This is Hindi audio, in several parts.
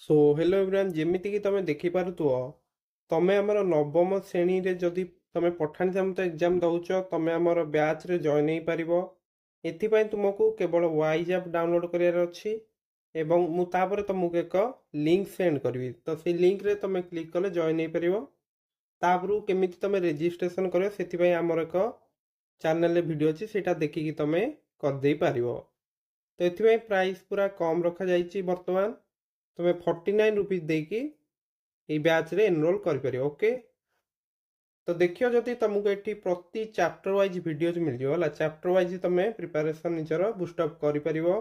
सो हेलो एवरीवन जेमिति कि तमे देखि पारुथुओ तमे हमर नवम श्रेणी रे जदि तमे पठाणी सामंत एग्जाम दउच तमे हमर बैच रे जॉइन हेई परिबो। एथि पय तुमको केवल वाइज ऐप डाउनलोड करियार अछि एवं मु तापर तुमको एक लिंक सेंड करबी तो से लिंक रे तमे क्लिक कले जॉइन हेई परिबो। तापरु केमिति तमे रजिस्ट्रेशन करियो सेति पय हमर एक चैनल रे वीडियो अछि सेटा देखि कि तमे कर देई परिबो। तो एथि पय प्राइस पूरा कम रखा जाईची वर्तमान तुम्हें 49 रुपीज देकी ये बैच रे एनरोल कर परियो। ओके तो देखियो जदि तुमको एठी प्रति चैप्टर वाइज वीडियोज मिल जियो हला चैप्टर वाइज तमे प्रिपरेशन निजर बूस्ट अप करि परिबो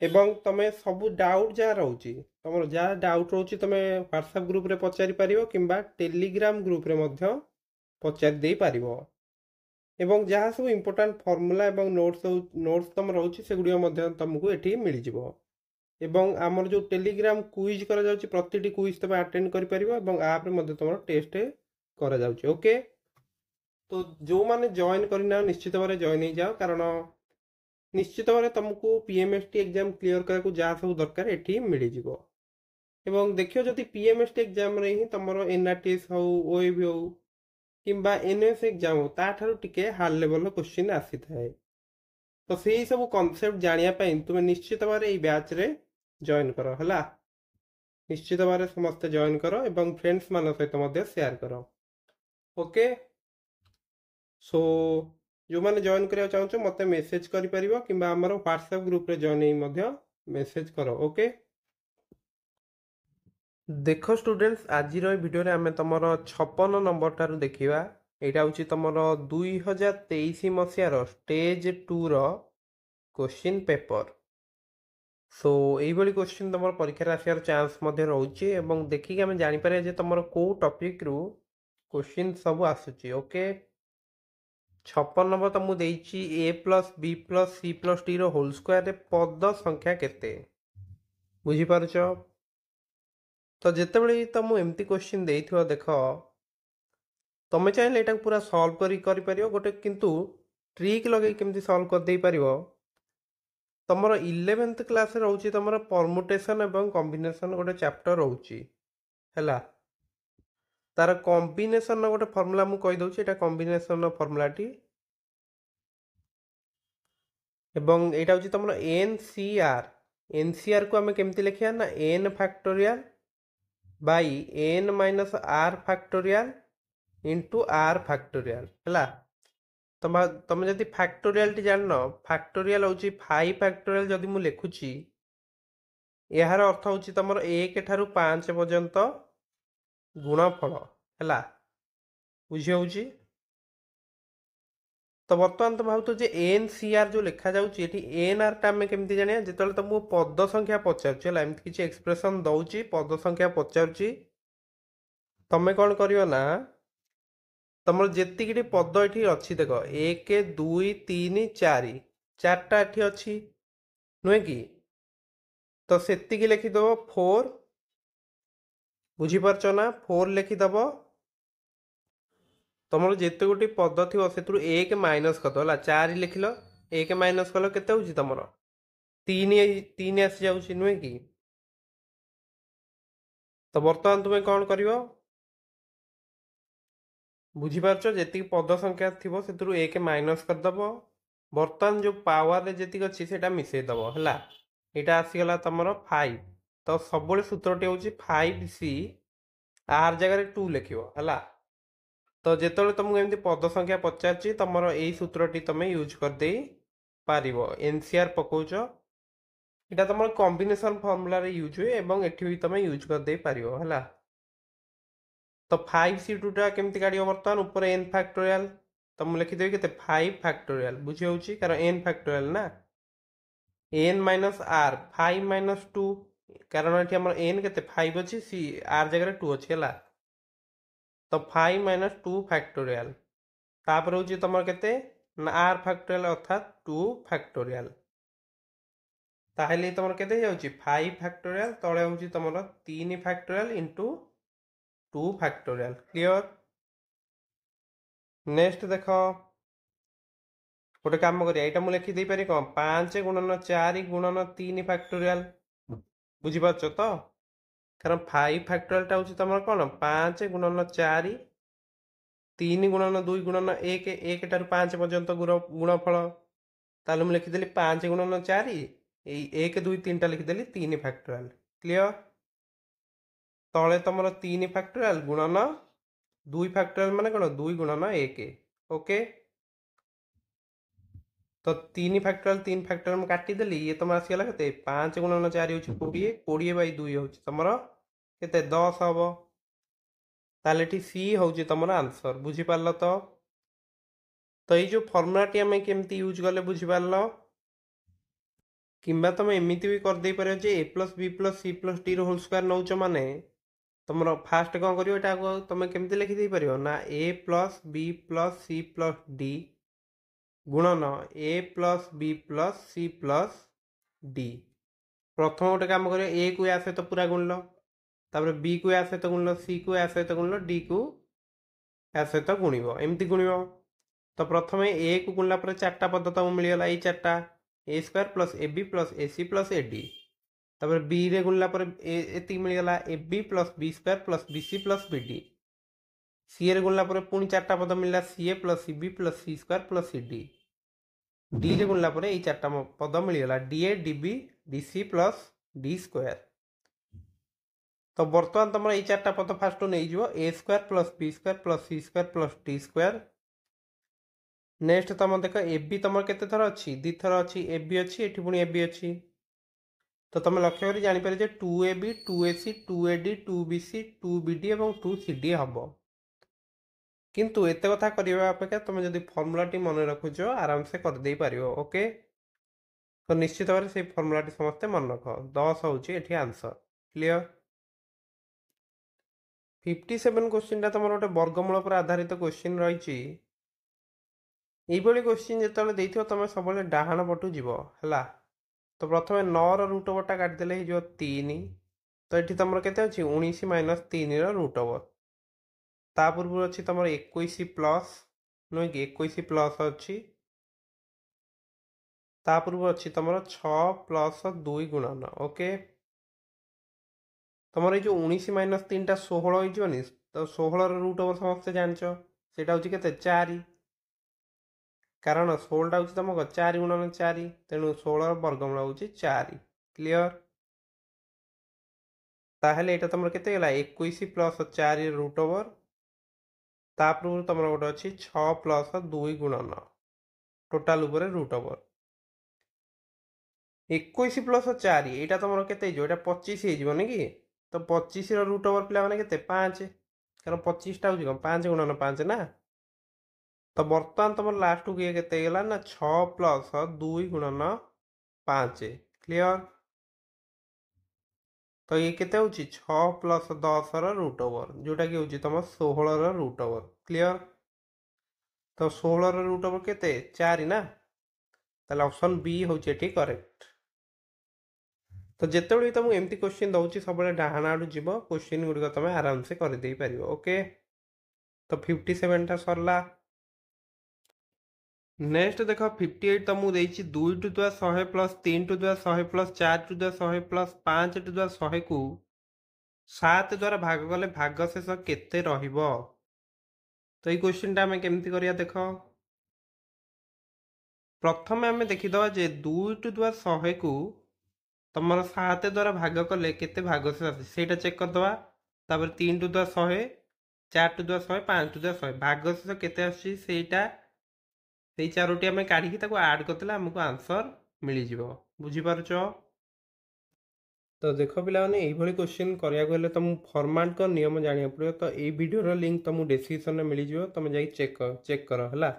एवं तमे सब डाउट जा रहउची तमरो जा डाउट रहउची तमे WhatsApp ग्रुप रे पचारि परिबो किंबा टेलीग्राम ग्रुप रे मध्य पचारि देई परिबो एवं जहाँ सब इंपोर्टेंट फार्मूला एवं नोट्स तम रहउची सेगुडियो मध्य तुमको एठी मिल जिवो एवं आमर जो टेलीग्राम क्विज करा जाउची प्रतिटी क्विज तमे अटेंड करि परिबो एवं ऐप रे मध्य तमरो टेस्ट करा जाउची। ओके तो जो माने जॉइन करना निश्चित भाव जॉइन हो जाओ कारण निश्चित भाव तुमको पीएमएसटी एग्जाम क्लियर करा जहाँ सब दरकार एठी मिल जिवो एवं देखियो जदि पीएमएसटी एग्जाम रे ही तमरो एनआरटीएस हो ओएबी हो किंबा एनएस एग्जाम हो ताठारु टिके हाई लेवल क्वेश्चन आसी थाए तो से सब कॉन्सेप्ट जानिया पई तुमे निश्चित भाव ए बैच रे जॉइन करो हला निश्चित भाव समस्त जॉइन करो एवं फ्रेंड्स मान सहित मध्य शेयर करो। ओके सो जो माने जॉइन करिया चाहछो मते मेसेज करि परिबो किंबा हमर WhatsApp ग्रुप रे जॉइन हेई मध्य मेसेज करो। ओके देखो स्टूडेंट्स आज वीडियो रे आमे तमरो 56 नंबर टारु देखिबा एटा होची तमरो 2023 मसिया रो स्टेज 2 रो क्वेश्चन पेपर। सो एई बली क्वेश्चन तमर परीक्षा रे आसियार चांस मध्ये रहउची एवं देखि कि हम जानि पारे जे तमर को टॉपिक रु क्वेश्चन सब आसुची। ओके 56 नंबर तो मु देइची a plus b plus c plus d रो होल स्क्वायर रे पद संख्या केते बुझी पारुचो तो जेते बळे तो मु एम्ति क्वेश्चन देइथियो देखो तमे चाहिले एटा पूरा सॉल्व करि परियो गोटे किंतु ट्रिक लगे केमति सॉल्व कर देई परियो तमर 11th क्लास रे रहउची तमर परमुटेशन एवं कॉम्बिनेशन गोटे चैप्टर रहउची हैला तार कॉम्बिनेशन नो गोटे फार्मूला मु कहि दउची एटा कॉम्बिनेशन नो फार्मूला टी एवं एटा होची तमर एनसीआर को हमें केमति लिखिया ना n factorial by n minus r factorial into r factorial हैला तमे जदि फैक्टोरियल टी जाननो फैक्टोरियल होची 5 फैक्टोरियल जदि मु लिखुची यार अर्थ होची तमर 1 ठारू 5 पर्यंत गुणफल हैला बुझी होची तो बर्तमान तो भावतो जे एनसीआर जो लिखा जाउची एठी एनआर टा हमें केमति जानिया जेतले तुमको पद संख्या पचारची हैला एमति किछि एक्सप्रेशन दउची पद संख्या पचारची तमे कोन करियो ना तमर जेतिकिटी पद एठी अछि देखो 1 2 3 4 चारटा एठी अछि नुहे कि तो सेतिकी लिखि दबो 4 बुझी परछो ना 4 लिखि दबो तमर जेते गोटी पद थिवो सेतरु 1 माइनस कर दो हला 4 लिखिलो 1 माइनस कलो केते होची तमर 3 आसी जाउची नुहे कि तो वर्तमान तुमे कोन करिवो बुझी पारछो जेति पद संख्या थिवो सेतरु 1 माइनस कर दबो वर्तमान जो पावर रे जेति अछि सेटा मिसै दबो हला एटा आसी गला तमरो 5 तो सबले सूत्रटी होची 5c r जगह रे 2 लिखिवो हला तो जेतले तुमको एमती पद संख्या पचारची तमरो एई सूत्रटी तमे यूज कर देई पारिबो एनसीआर पकोचो एटा तमरो कॉम्बिनेशन फार्मूला रे यूज हुए एवं एठी भी तमे यूज कर देई पारिबो हला तो 5c2 टा केमती काढियो वर्तमान ऊपर n फैक्टोरियल तो मु लिखि देबी केते 5 फैक्टोरियल बुझी होउची कारण n फैक्टोरियल ना n माइनस r 5 माइनस 2 कारण एठी हमर n केते 5 अछि c r जगह रे 2 अछि हला तो 5 माइनस 2 फैक्टोरियल तापर होची तमर केते ना r फैक्टोरियल अर्थात 2 फैक्टोरियल ताहेले तमर केते जाउची 5 फैक्टोरियल तळे होची तमर 3 factorial into 2 factorial clear. Next देखो गोटे काम करिया एटा मु लिखि देई पारि कोन 5 गुणन 4 गुणन 3 फैक्टोरियल बुझी पाछो तो कारण 5 फैक्टोरियल हूँ तुम कौन 5 गुणन 4 3 गुणन 2 गुणन 1 1 ठार 5 पर्यंत गुणफल ताल मुझे लिखिदेली 5 गुणन 4 1 2 3 टा लिखिदेली 3 फैक्टोरियल क्लियर तले तुम 3 फैक्टोरियल गुणन 2 फैक्टोरियल माने कौन 2 गुणन 1 ओके तो 3 मैं काटिदेली ये तुम आसगला के 5 गुणन 4 हूँ 20 20 बै 2 हूँ तुम के 10 हम ताले सी हूँ तुम आंसर बुझीपार तो ये जो फर्मुलाटी आम केमती यूज कले बुझीपार कि तुम एमती भी करदे पार A plus B plus C plus D whole square नौच माने तुम फास्ट कौन कर तुम केमती लिखिदे पार ना A plus B plus C plus D गुणन A plus B plus C plus D प्रथम गोटे कम कर ए को या सहित पूरा गुणल तापर बी को या सहित गुणल सी को या सहित गुणल डी को या सहित गुणव एमती गुणव तो प्रथम ए को गुणला पर 4टा पद तुमको मिलगला ये 4टा A square plus A B plus A C plus A D तापर बी रे गुणला पर एति मिलगला A B plus B square plus B C plus B D C रे गुणला पर पुणी 4टा पद मिलला C A plus C B plus C square plus C D D रे गुणला पर ये 4टा पद मिलगला D A D B D C plus D square तो बर्तमान तुम ये 4टा पद फास्ट नहीं A square plus B square plus C square plus D square next तुम देख ए बी तुम केते थर अच्छी 2 थर अच्छी ए बी अच्छी एठी पुणी ए बी अच्छी तो तुम लक्ष्य कर जापर 2ab 2ac 2ad 2bc 2bd और 2cd हम किंतु एत कथा करने अपेक्षा तुम जब फर्मुलाटी मन रखुच आराम से करदे पार ओके तो निश्चित भाव से फर्मुलाटी समस्ते मन रख 10 हूँ आंसर क्लियर 57 क्वेश्चन तुम गोटे वर्गमूल पर आधारित क्वेश्चन रही क्वेश्चन जो तुम सब डाहाण पटू जीव है तो प्रथम 9 रूट ओवरटा काटिदेले हो 3 तो ये तुम के 19 माइनस 3 रूट ओवर ता पूर्व अच्छी तुम 21 प्लस नुह कि 21 प्लस अच्छी ता पूर्व अच्छी तुम 6 प्लस 2 गुणन ओके तुम ये 19 माइनस 3 टा 16 होनी तो 16 रूट ओवर समस्ते जानच से के 4 कारण 16टा हूँ तुम 4 गुणन 4 तेणु 16 वर्गमूल हूँ 4 क्लियर ताहले एटा तुम के 21 प्लस 4 रूट ओवर ता पूर्व तुम गोटे अच्छी 6 प्लस 2 गुणन टोटाल उपर रूट ओवर 21 प्लस 4 यहाँ तुम के 25 होनी कि तो 25 रूट ओवर पिला मैंने के 5 कारण 25टा हूँ 5 गुणन 5 ना तो बर्तमान तुम लास्ट को ये केला ना 6 प्लस 2 गुणन 5 क्लियर तो ये केते होची 6 प्लस 10 रूट ओवर जोटा कि होची तुम 16 रूट ओवर क्लियर तो 16 रूट ओवर केते 4 ना ताले ऑप्शन बी होची एठी करेक्ट तो जितेबाला तुमको एमती क्वेश्चन दौर सब डाहाण आड़ू जीव क्वेश्चन गुड़िक तुम आराम से करदे पार ओके तो 57टा सरला नेक्स्ट देख 58 तुमको देती 2 to the 100 plus 3 to the 100 plus 4 to the 100 plus 5 to the 100 को 7 द्वारा भाग कले भागशेष केते रहिबो तो ये क्वेश्चन आम केमती करिया देख प्रथम आम देखीदवा जे 2 टू द 100 को तुम 7 द्वारा भाग कले केते भागशेष आसे सेटा चेक करदवा तापर 3 to the 100 4 to the 100 5 to the 100 भागशेष केते आसी सेटा से चारोटी आम काढ़ी आड करते आमको आंसर मिल जाव बुझीपार तो देख पे ये क्वेश्चन कराया तुम फॉर्मेट का नियम जाना पड़ो तो ये वीडियो लिंक तुमको डिस्क्रिप्शन में मिल जाव तुम जा चेक कर है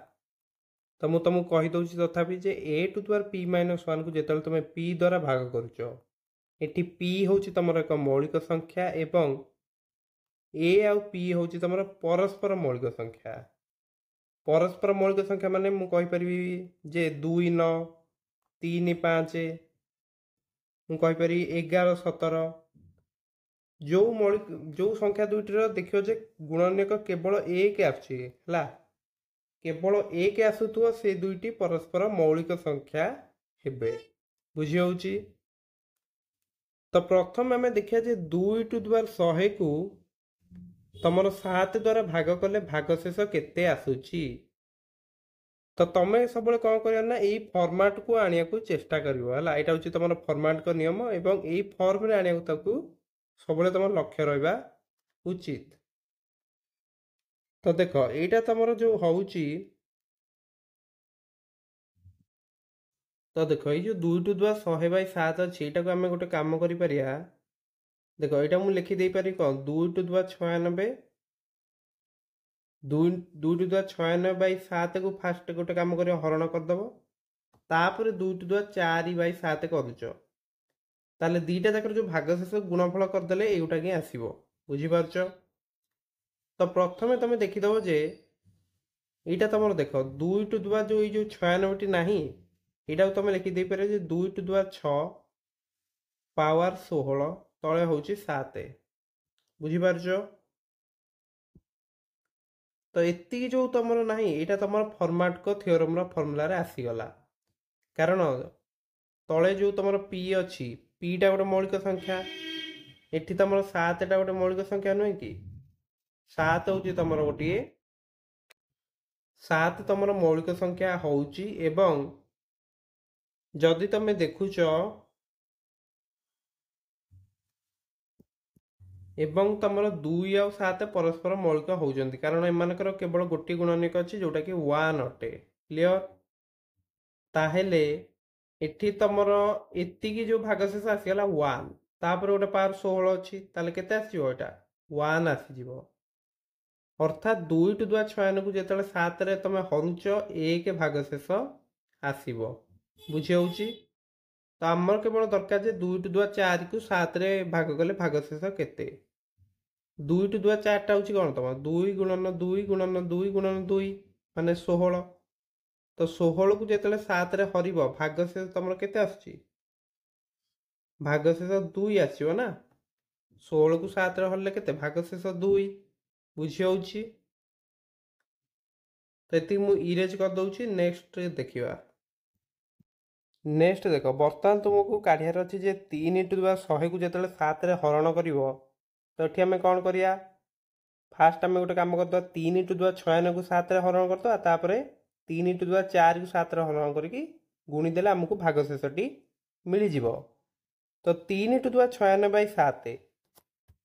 तो मुझे तुमको कहीदे तथापि जे ए टू द पी माइनस 1 को जो तुम पी द्वारा भाग करुच्च पी हूँ तुम एक मौलिक संख्या एवं ए आउ पी हूँ तुम परस्पर मौलिक संख्या परस्पर मौलिक संख्या माने मु कहीपरि जे 2 9 3 5 मु कहीपरि 11 17 जो मौलिक जो संख्या दुईटर देखियो जे गुणनीयक केवल एक आसुची हला केवल एक आसुथुव से दुईटी परस्पर मौलिक संख्या हेबे बुझी होउची तो प्रथम आम देखिए जे 2 टू द पावर 100 को तमर 7 द्वारा भाग कले भागशेष केते आसुची। तो तुम सब कौन कर ना यही फर्माट को आने को चेष्टा कर यहाँ हूँ तुम फर्माट का नियम एवं यही फर्म आने सब तुम लक्ष्य रहा उचित। तो देख यहाँ तुम जो हूँ तो देख ये जो 2 टू द पावर 100/7 अच्छी यहाँ को आम गोटे कम कर देख यहाँ मुझे लिखिदे पारि कौन 2 to the power 96 2 to the power 96/7 को फास्ट गोटे कम कर हरण करदेव तापर 2 टू द पावर 4/7 करुच ताले दीटा जाकर जो भागशेष गुणफल करदे युटा कि आसो बुझीपार। तो प्रथम तुम देखीदेव जे यहाँ तुम देख 2 टू द जो ये 96 ना यहाँ तुम लिखिदे पार 2 टू द पावर 6 पावर 16 तले हूँ 7 बुझीपार। तो एति जो तुम ना यहाँ तुम फर्माट को थियोरम फर्मुला आसीगला कारण तले जो तुम पी अच्छी पीटा गोटे मौलिक संख्या एटी तुम 7टा गोटे मौलिक संख्या नुहे कि 7 हूँ तुम गोटे 7 तुम मौलिक संख्या होउची एवं जदि तुम देखुच एवं तुम 2 और 7 परस्पर मौलिक होउचंती कारण एमानकर केवल गोटे गुणनिक अच्छी जोटा कि 1 अटे क्लियर। ताहेले एठी तुमर एतिकी जो भागशेष आसीगला 1 तापर गोटे पावर 16 अच्छी ताले केते आसीजो एटा 1 आसीजिवो अर्थात 2 टू द पावर 56 को जेतले 7 रे तुम हरुच 1 भागशेष आसीबो बुझी होउची। तो आमर केवल दरकार जे 2 टू द पावर 4 को 7 रे भाग कले भागशेष केते 2 टू द पावर 4 टा होची कोन तुम 2 गुणन 2 गुणन 2 गुणन 2 माने 16। तो 16 को जेतले 7 रे हरिबो भागशेष तुमर केते आछी भागशेष 2 आसीबो ना 16 को 7 रे हरले केते भागशेष 2 बुझी होउची। तो एति मु इरेज कर दउची नेक्स्ट देखिबा। नेक्स्ट देख बर्तमान तुमको काढ़ियार अच्छी जे 3 टू द पावर 100 को जेतले 7 रे हरण करिवो तो एठी आमे कोन करिया फास्ट आमे गोटे काम करदो 3 टू द पावर 96 को 7 रे हरण करदो तापरे 3 टू द पावर 4 को 7 रे हरण करके गुणी देले हमको भागशेषटी मिली जिवो। तो 3 टू द पावर 96/7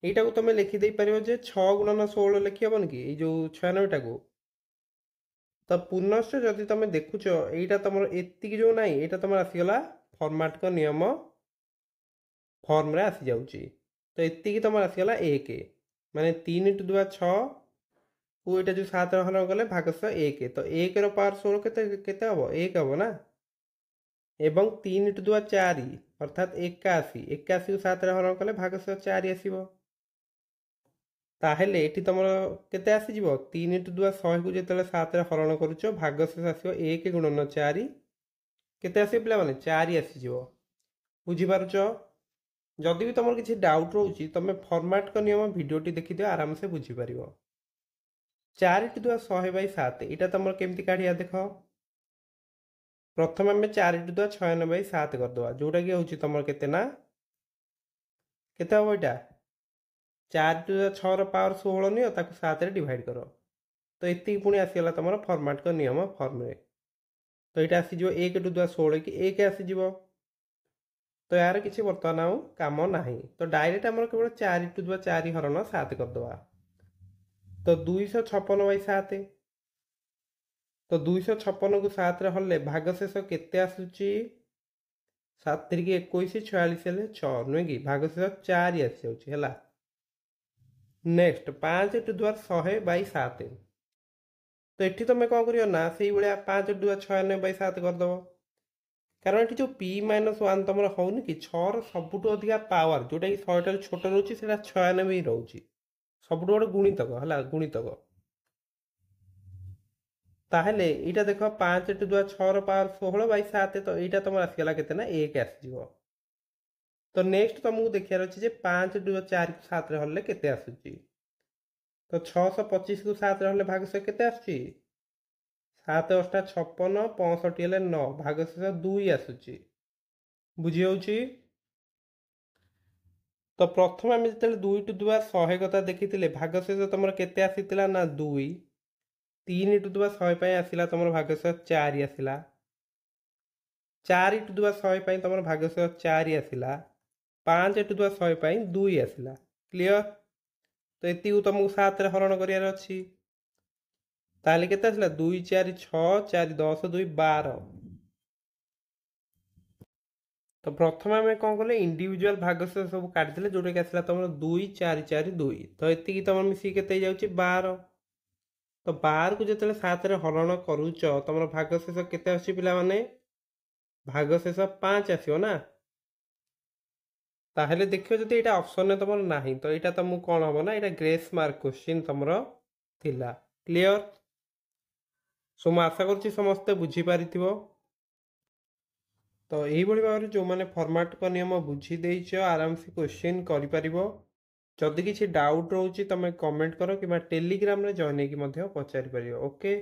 एटा को तुम लिखि दे परियो जे 6 गुणन 16 लिखि हबन कि ए जो 96 टा को। तो पुनश्च जदि तुम देखुच यहाँ तुम एति जो ना यहाँ तुम आसीगला फर्माट का नियम फर्म रे आसी जाउची। तो एति तुम आसीगला 1 माने 3 टू द पावर 6 को यहाँ जो 7 हरण कले भागशेष 1 तो 1 रो पावर 16 केते केते हबो 1 हबो ना एवं 3 टू द पावर 4 अर्थात 81 81 को 7 हरण कले भागशेष 4 आसीबो। ताहेले एठी तुम केते आसीजिवो 3 टू द पावर 100 को जेतले 7 रे हरण करूचो भागशेष आसीबो 1 गुणन 4 केते आसीबो पिला माने 4 आसीजिवो बुझी पारुचो। जदि भी तुम किसी डाउट रोची तुम फर्माट का नियम वीडियोटी देखी दियो आराम से बुझी पारिबो। 4 टू द पावर 100/7 एटा तुम केमती काढिया देख प्रथम आम 4 टू द पावर 96/7 करदवा जोटा कि होची तुम केते ना केते हबो एटा 4 टू द 6 पावर 16 नियो ताको 7 रे डिवाइड करो तो एति पुणी आसीगला तुम फर्माट का नियम फर्म रे। तो यहाँ आसीज 1 टू द पावर 16 कि 1 आसीज तो यार किसी बर्तमान आउ काम ना तो डायरेक्ट आम केवल 4 टू द पावर 4 हरण 7 करदवा तो 256/7 तो 256 को 7 रे हरले भागशेष केते आसुची 7 3 21 46 हेले 6 नुहे कि भागशेष 4 आसी जाउची हैला। नेक्स्ट 5 टू द पावर 100/7 तो ये तुम कौन कर ना से भाया 5 टू द पावर 96/7 करदेव कारण ये जो p-1 तुम होनी कि 6 सबुठ अधिका पावर जोटा कि 100 छोट रोचे 96 ही रोचे सबुठ गोटे गुणितक है गुणितक। ताहले यहाँ देख 5 टू द पावर 6 पावर 16/7 तो यहाँ तुम आसगला के 1 आसज। तो नेक्स्ट तुमको देखार अच्छे 5 टू द पावर 4 को 7 हरले केते आसुची तो 625 को 7 हरले भागशेष केते आसुची 7 8 56 65 हेले 9 भागशेष 2 आसुची बुझी होउची। तो प्रथम आम जो 2 टू द पावर 100 कथा देखी भागशेष तुम केते आसीला ना 2 3 टू द पावर 100 ପାଇଁ ଆସିଲା तुम भागशेष 4 आसीला 4 टू द पावर 100 ପାଇଁ तुम भागशेष 4 आसीला 5 टू द पावर 100 ପାଇଁ 2 आसीला क्लियर। तो एति तुमको 7 रे हरण करियार अछि ताले केते आसीला 2 4 6 4 10 2 12। तो प्रथम आम कौन कले इंडिविजुअल भागशेष सब काटिदेले जोटा कि आसला तुम 2 4 4 2 तो ये तुम मिसिक के 12। तो 12 को जो 7 रे हरण करूच तुम भागशेष केते आसी पिला माने भागशेष 5 आसीओ ना। ताहले देखियो जदि एटा ऑप्शन ने तुम नाही तो एटा तुमको कौन हम ना एटा ग्रेस मार्क क्वेश्चन तुम थिला क्लियर। सो मैं आशा करुच्ची समस्ते बुझी पारिथिबो। तो यही भाव में जो मैंने फॉर्मेट का नियम बुझी देच आराम से क्वेश्चन कर जदि किसी डाउट रोचे तुम कमेंट कर कि टेलीग्राम रे जॉइन होगी पचारि पार ओके।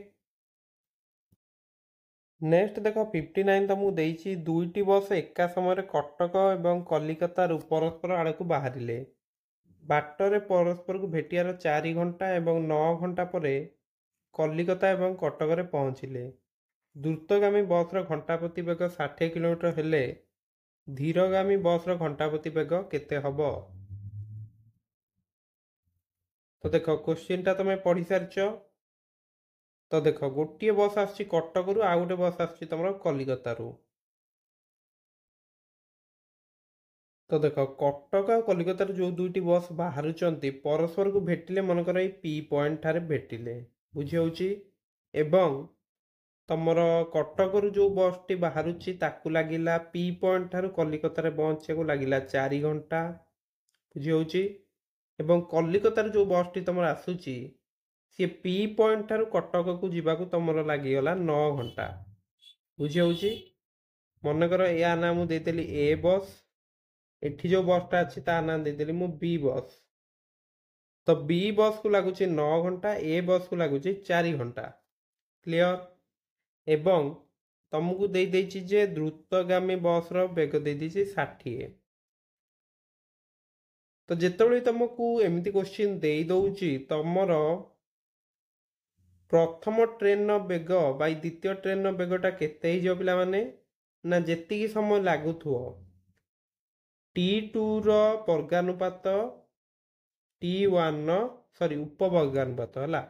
नेक्स्ट देख 59 तुमको देती 2टी बस एका समय कटक और कलिकता परस्पर आड़ को बाहर बाटर परस्पर को भेटियार 4 घंटा और 9 घंटा पर कलिकता और कटक पहुँचले। द्रुतगामी बस घंटा प्रति बेग 60 किलोमीटर हेले धीरगामी बस घंटा प्रति बेग केते हब। तो देख क्वेश्चन टा तुम पढ़ी सारिच। तो देख गोटे बस आसची कटक रु आ गोटे बस आसची तुम कलिकता रु। तो देख कटक आ कलिकता जो 2टी बस बाहर परस्पर को भेटिले मनकर ये पी पॉइंट ठारे भेटिले बुझी होउची एवं तुमर कटक रु जो बस टी बाहर लगिला पी पॉइंट ठार कलिकता पहुँचा को लगिला 4 घंटा बुझी होउची एवं कलिकता जो बस टी तुम आसूची सी पी पॉइंट ठार कटक को जीवाकू तुम लगिगला 9 घंटा बुझी होउची। मनकर या ना मुझे देदेली ए बस एठी जो बसटा अच्छी ता ना देदेली मु बी बस। तो बी बस को लगुच 9 घंटा ए बस को लगुच 4 घंटा क्लियर। एवं तुमको दे देछि जे द्रुतगामी बस रो बेग दे देछि 60। तो जेतबेले तुमको एमती क्वेश्चन दे दउछि तमरो प्रथम ट्रेन रो बेग बाई द्वितीय ट्रेन रो बेगटा केते हिजो पिला माने ना जेतिकी समय लागुथुओ T2 रो वर्गानुपात T1 सॉरी उपवर्गानुपात है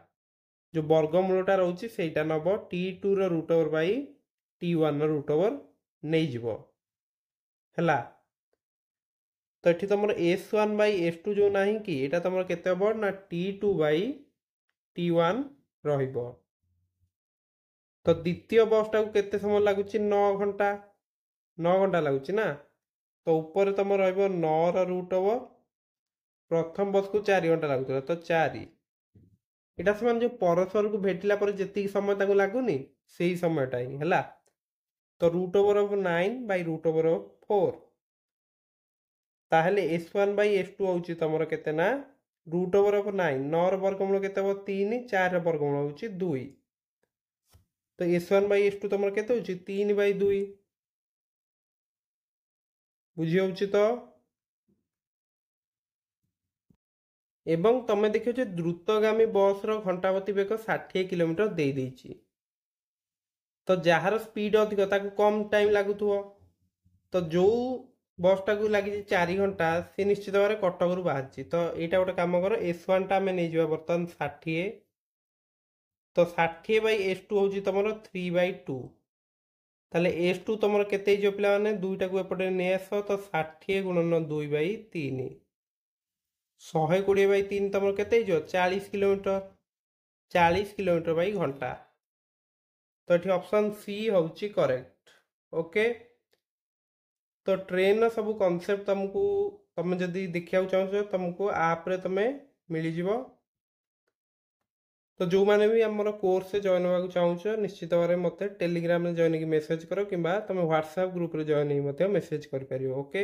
जो वर्गमूलटा रोचे सेटा नब T2 रो रूट ओवर बाई T1 रो रूट ओवर नहीं जीवो हैला। तो ये तुम S1 बाई S2 जो नहीं कि एटा तुम केते हबो ना T2 बाई T1 रहिबो। तो द्वितीय बसटा को केते समय लगुच 9 घंटा 9 घंटा लगुच ना। तो ऊपर तुम रहिबो 9 रो रूट ओवर प्रथम बस को 4 घंटा लगुला तो 4 एटा से जो परस्पर को भेटिला पर जेतिक समय ताको लागुनी सेही समयटा ही हैला। तो root over of 9 by root over of 4 ताहले S1 बाई S2 होउची तमरो केते ना रूट ओवर ऑफ 9 9 रो वर्गमूल केते हो 3 4 रो वर्गमूल होउची 2। तो S1 बाई S2 तमरो केते होउची 3 बाई 2 बुझी होउची। तो एवं तुम देखियो जे द्रुतगामी बस रो घंटा प्रति बेग 60 किलोमीटर दे देछि तो जार स्पीड अधिक ताको कम टाइम लागुथुओ। तो जो बसटा को लगी 4 घंटा सी निश्चित भाव में कटक रु बाहर तो यहाँ गोटे कम कर S1 टा आम नहीं बर्तमान 60 तो 60 बाई S2 हूँ तुम 3/2 ताले S2 तुम केते पिला माने दुईटा को एपटे नहीं आस तो 60 गुणन 2/3 120/3 तुम केते 40 किलोमीटर 40 किलोमीटर बाई घंटा। तो ये ऑप्शन सी हूँ करेक्ट ओके। तो ट्रेन सब कॉन्सेप्ट तुमको तुम जदि देखा चाहो तुमको आप रे तुम मिल जाव। तो जो मैंने भी आम कोर्स जॉइन होगा चाहो निश्चित भाव में मत टेलीग्राम में जॉइन मेसेज कर कि तुम व्हाट्सएप ग्रुप रे जॉइन हो मेसेज कर ओके।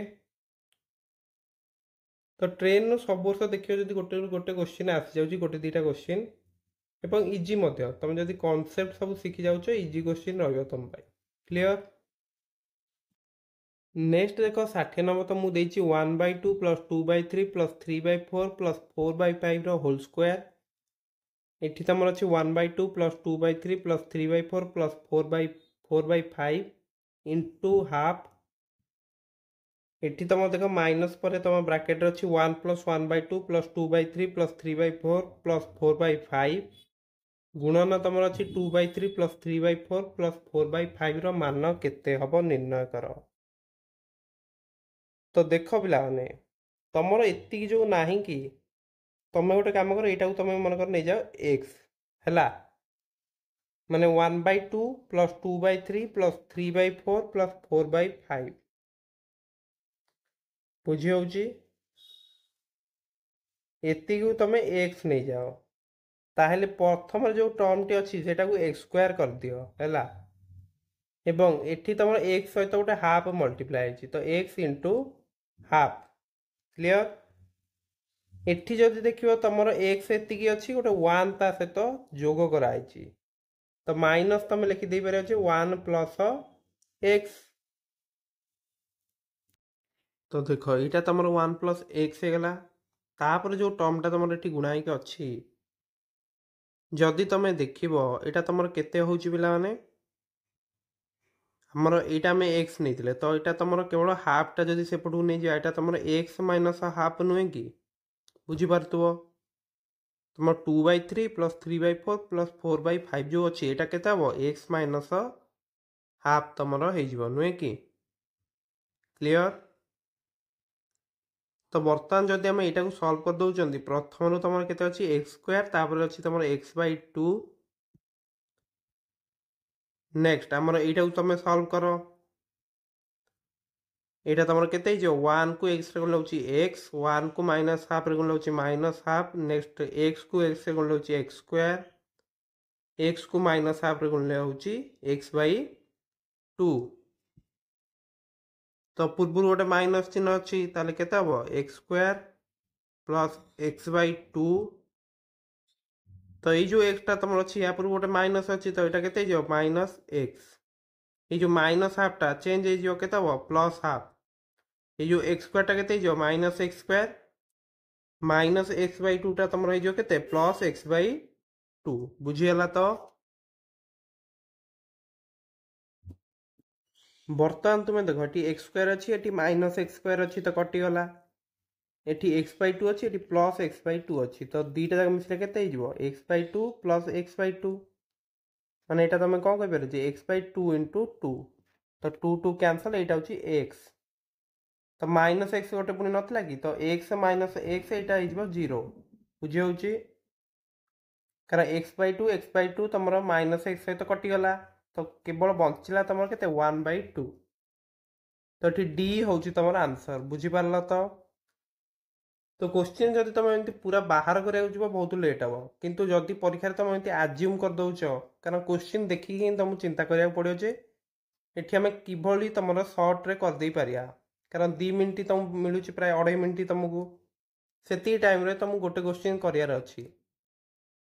तो ट्रेन सब वर्ष देखिए जब गोटे गोटे क्वेश्चन आसी जाऊँगी गोटे दुईटा क्वेश्चन एवं इजी तुम जब कॉन्सेप्ट सब शिखी जाऊँ इजी क्वेश्चन रही तुम क्लियर। नेक्स्ट देख 60 नंबर तो मुझे 1/2 plus 2/3 plus 3/4 plus 4/5 whole square. एठी तमर अच्छी 1/2 plus 2/3 plus 3/4 plus 4/5 into half. एठी तम देख माइनस पर तुम ब्राकेट अच्छी 1 प्लस 1/2 प्लस 2/3 प्लस 3/4 प्लस 4/5 गुणन तुम अच्छी 2/3 प्लस 3/4 प्लस 4/5 मान केते हब निर्णय कर। तो देख पिलाने तुमर एति जो ना कि तुम गोटे कम कर यहाँ तुम मनकर नहीं जाओ एक्स है माने 1/2 प्लस 2/3 प्लस 3/4 प्लस 4/5 बुझी हो तुम एक्स नहीं जाओ ताहले प्रथम जो टर्म टी अच्छी से एक्स स्क्वायर कर दियो है एवं एठी तुम एक्स सहित गोटे हाफ मल्टीप्लाई तो एक्स इंटू हाफ क्लियर। एठी जदि देखियो तुमर एक्स एतिकी अच्छी गोटे 1 ता सहित जोग कराई तो माइनस तुम लिखिदे पारे 1 प्लस एक्स। तो देख यहाँ तुम 1 प्लस एक्स होगला तापर जो टर्मटा तुम ये गुणाई अच्छी जदि तुम देख यहाँ तुम केते होची पिला माने हमर एटा में एक्स नहीं तो यहाँ तुम केवल हाफटा जदि सेपटू नहीं जा यहाँ तुम एक्स माइनस हाफ नुहे कि बुझीपार तुम 2/3 प्लस 3/4 प्लस 4/5 जो अच्छी यहाँ के एक्स माइनस हाफ तुम हो नुहे कि क्लियर। तो बर्तमान जदि आम यहाँ सल्व कर दौरान प्रथम तुम के एक्स स्क्वायर तापर अच्छी तुम x/2 नेक्स्ट आमर यहाँ तुम सल्व कर यहाँ तुम के 1 को एक्स रे गुण एक्स 1 को माइनस हाफ रे गुण माइनस हाफ नेक्स्ट एक्स को एक्स रे गुण एक्स स्क्वायर एक्स को माइनस हाफ रे गुण x/2 तो पूर्व गोटे माइनस चिन्ह अच्छी ताले केते हबो एक्स स्क्वायर प्लस x/2 तो ये जो एक्सटा तुम अच्छी यहाँ पूर्व गोटे माइनस अच्छी तो यहाँ के माइनस एक्स ये जो माइनस हाफटा चेंज हो प्लस हाफ ये जो एक्स स्क्वायर के minus x square minus x/2 टा तुम के प्लस x/2 बुझीगला। तो बर्तमान तुम देख ये एक्स स्क्वायर अच्छी ये माइनस एक्स स्क्वायर अच्छी तो कटिगला ये x/2 अच्छी ये प्लस x/2 अच्छी तो दीटा जाक मिसले के x/2 प्लस x/2 माने यहाँ तुम कौन कह पारे x/2 इंटू 2 तो 2 2 कैंसल यहाँ हूँ एक्स तो माइनस एक्स गोटे पुणी नाला कि तो एक्स माइनस एक्स यहाँ हो 0 बुझी हो कारण x/2 तुम माइनस एक्स सहित कटिगला तो केवल बंचला तुम के 1/2 तो ये डी हूँ तुम आंसर बुझीपार। तो क्वेश्चन जब तुम एमती पूरा बाहर करा बहुत लेट हे किंतु जदि परीक्षा तुम एमती आज्यूम कर दौच कारण क्वेश्चन देखिए तुमको चिंता करा पड़ो जे एठी आम किभली तुम सर्ट्रे करदे पारिया कारण 2 मिनिट तुमको मिलूँ प्राय 2.5 मिनिट तुमको से टाइम तुमको गोटे क्वेश्चन करार अच्छी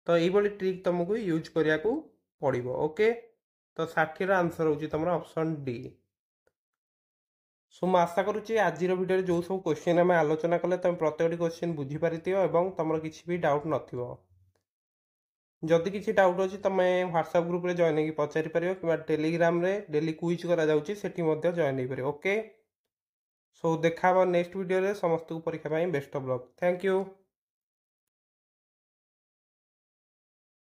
तो ये ट्रिक तुमको यूज करिया को पड़ो ओके। तो 60 आंसर हूँ तुम ऑप्शन डी। सो मैं आशा करुच्ची आज भिडियो जो सब क्वेश्चन आम आलोचना कले तुम प्रत्येक क्वेश्चन बुझीपार और तुम किसी भी डाउट नथिबो जदि किसी डाउट अच्छी तुम व्हाट्सएप ग्रुप रे जॉइन होगी पचारि पार कि टेलीग्राम रे डेली क्विज करा जॉइन हो पारे ओके। सो देखा नेक्स्ट वीडियो रे समस्त को परीक्षा best of luck thank you.